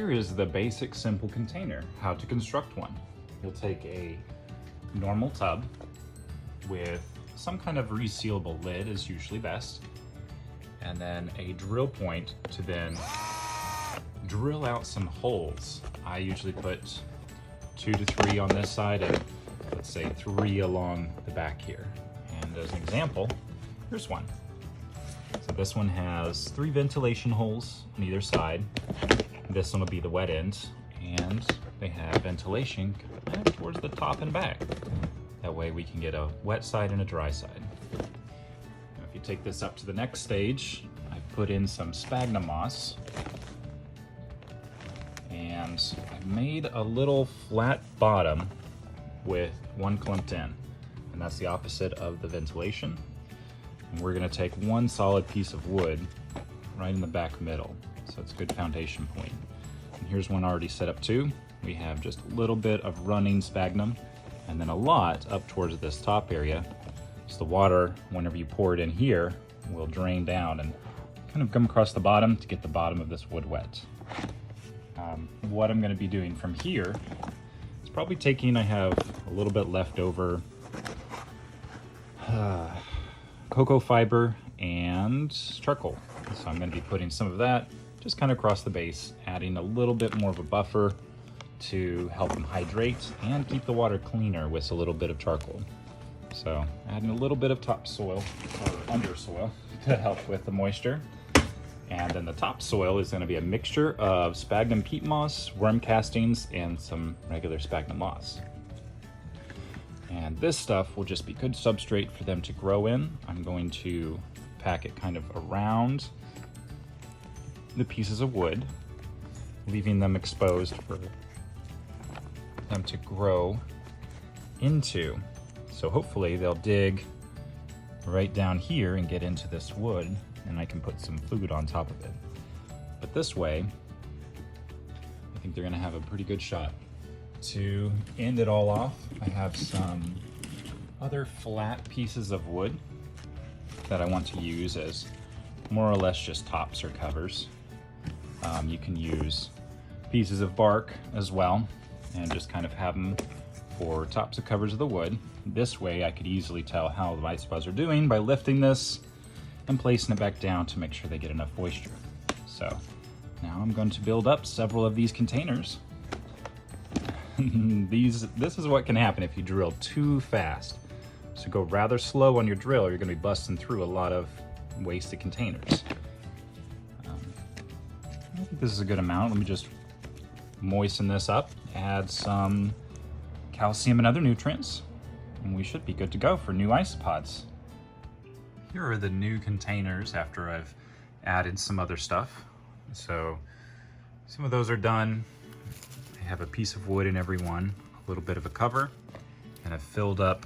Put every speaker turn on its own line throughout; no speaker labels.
here is the basic simple container, how to construct one. You'll take a normal tub with some kind of resealable lid is usually best, and then a drill point to then drill out some holes. I usually put 2 to 3 on this side and let's say 3 along the back here. And as an example, here's one. So this one has 3 ventilation holes on either side. This one will be the wet end, and they have ventilation kind of towards the top and back. That way we can get a wet side and a dry side. Now if you take this up to the next stage, I put in some sphagnum moss, and I made a little flat bottom with one clumped in, and that's the opposite of the ventilation. And we're gonna take one solid piece of wood right in the back middle, so it's a good foundation point. And here's one already set up too. We have just a little bit of running sphagnum and then a lot up towards this top area. So the water, whenever you pour it in here, will drain down and kind of come across the bottom to get the bottom of this wood wet. What I'm gonna be doing from here is probably taking, I have a little bit left over cocoa fiber and charcoal. So I'm gonna be putting some of that just kind of across the base, adding a little bit more of a buffer to help them hydrate and keep the water cleaner with a little bit of charcoal. So adding a little bit of topsoil or undersoil to help with the moisture. And then the topsoil is gonna be a mixture of sphagnum peat moss, worm castings, and some regular sphagnum moss. And this stuff will just be good substrate for them to grow in. I'm going to pack it kind of around the pieces of wood, leaving them exposed for them to grow into. So hopefully they'll dig right down here and get into this wood, and I can put some food on top of it. But this way, I think they're gonna have a pretty good shot. To end it all off, I have some other flat pieces of wood that I want to use as more or less just tops or covers. You can use pieces of bark as well and just kind of have them for tops or covers of the wood. This way I could easily tell how the isopods are doing by lifting this and placing it back down to make sure they get enough moisture. So now I'm going to build up several of these containers. This is what can happen if you drill too fast. So go rather slow on your drill, you're gonna be busting through a lot of wasted containers. I think this is a good amount. Let me just moisten this up, add some calcium and other nutrients, and we should be good to go for new isopods. Here are the new containers after I've added some other stuff. So some of those are done. I have a piece of wood in every one, a little bit of a cover, and I've filled up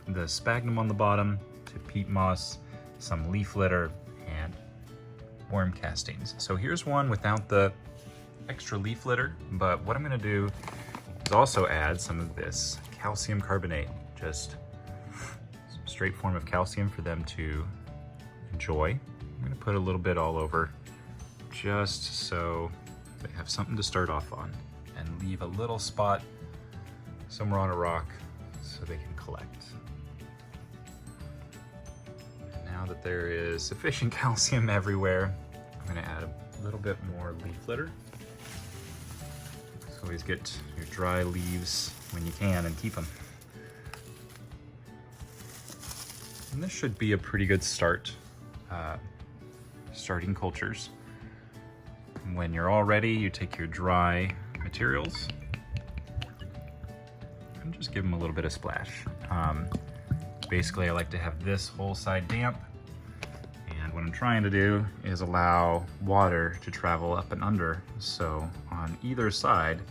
the sphagnum on the bottom to peat moss, some leaf litter, and worm castings. So here's one without the extra leaf litter, but what I'm gonna do is also add some of this calcium carbonate, just some straight form of calcium for them to enjoy. I'm gonna put a little bit all over just so they have something to start off on, and leave a little spot somewhere on a rock so they can collect. And now that there is sufficient calcium everywhere, I'm gonna add a little bit more leaf litter. So always get your dry leaves when you can and keep them. And this should be a pretty good start, starting cultures. When you're all ready, you take your dry materials and just give them a little bit of splash. Basically, I like to have this whole side damp, and what I'm trying to do is allow water to travel up and under, so on either side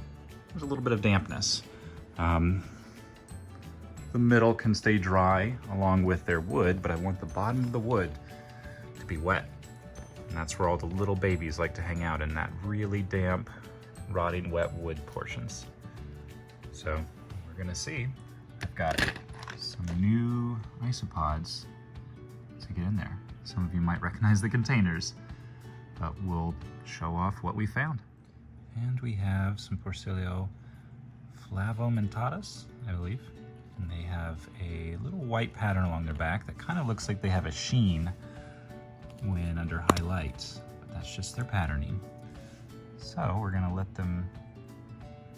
there's a little bit of dampness. The middle can stay dry along with their wood, but I want the bottom of the wood to be wet. And that's where all the little babies like to hang out, in that really damp, rotting wet wood portions. So we're gonna see. I've got some new isopods to get in there. Some of you might recognize the containers, but we'll show off what we found. And we have some Porcellio Flavormarginatus, I believe. And they have a little white pattern along their back that kind of looks like they have a sheen when under highlights, but that's just their patterning. So we're gonna let them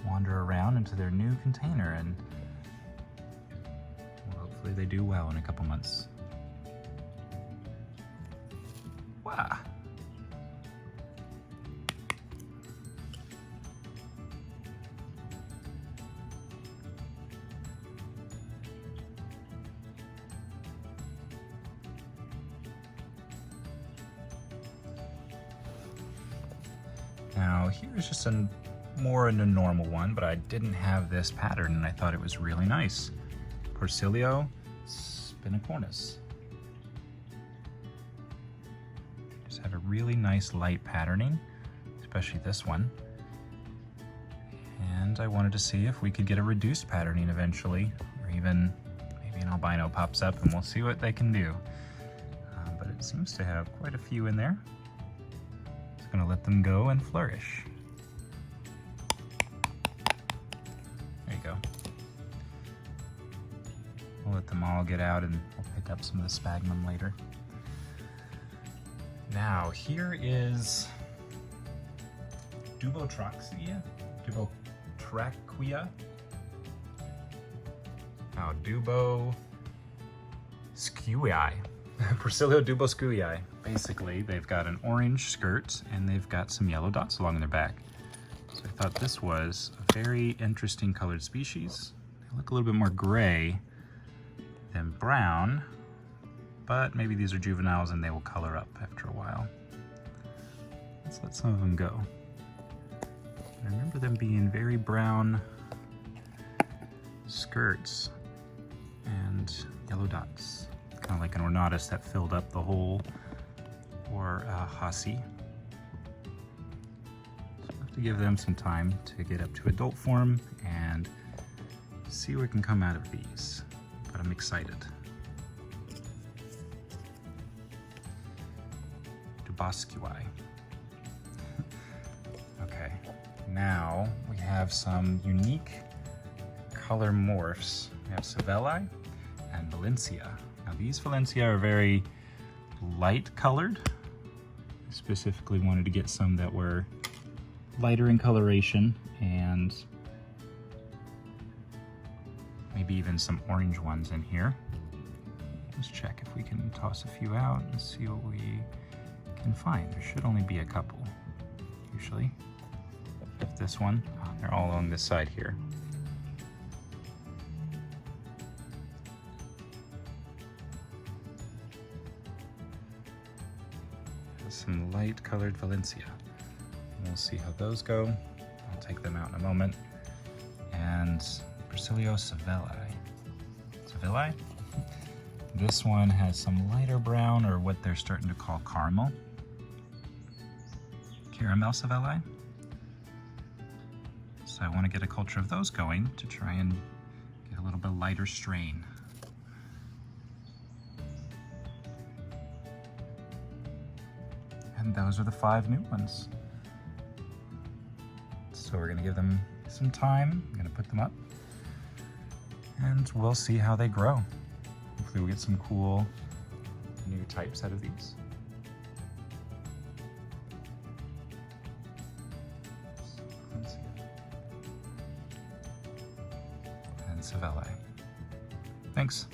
wander around into their new container, and hopefully they do well in a couple months. Wow. Now here's just more in a normal one, but I didn't have this pattern and I thought it was really nice. Porcellio Spinicornis. Just had a really nice light patterning, especially this one. And I wanted to see if we could get a reduced patterning eventually, or even maybe an albino pops up and we'll see what they can do. But it seems to have quite a few in there. Gonna let them go and flourish. There you go. We'll let them all get out and we'll pick up some of the sphagnum later. Now here is Duboscqui. Now Duboscqui. Porcellio Duboscqui. Basically, they've got an orange skirt and they've got some yellow dots along their back. So I thought this was a very interesting colored species. They look a little bit more gray than brown, but maybe these are juveniles and they will color up after a while. Let's let some of them go. I remember them being very brown skirts and yellow dots. Kind of like an ornatus that filled up the hole, or a Hasi. So we'll have to give them some time to get up to adult form and see what can come out of these, but I'm excited. Duboscqui. Okay, now we have some unique color morphs. We have Sevellia and Valencia. Now these Valencia are very light colored. I specifically wanted to get some that were lighter in coloration and maybe even some orange ones in here. Let's check if we can toss a few out and see what we can find. There should only be a couple, usually. If this one, they're all along this side here. Some light colored Valencia. We'll see how those go. I'll take them out in a moment. And Porcellio Sevellia. Sevellia? This one has some lighter brown, or what they're starting to call caramel. Caramel Sevellia. So I want to get a culture of those going to try and get a little bit lighter strain. And those are the 5 new ones. So we're gonna give them some time. I'm gonna put them up and we'll see how they grow. Hopefully we'll get some cool new types out of these. And Sevellia. Thanks.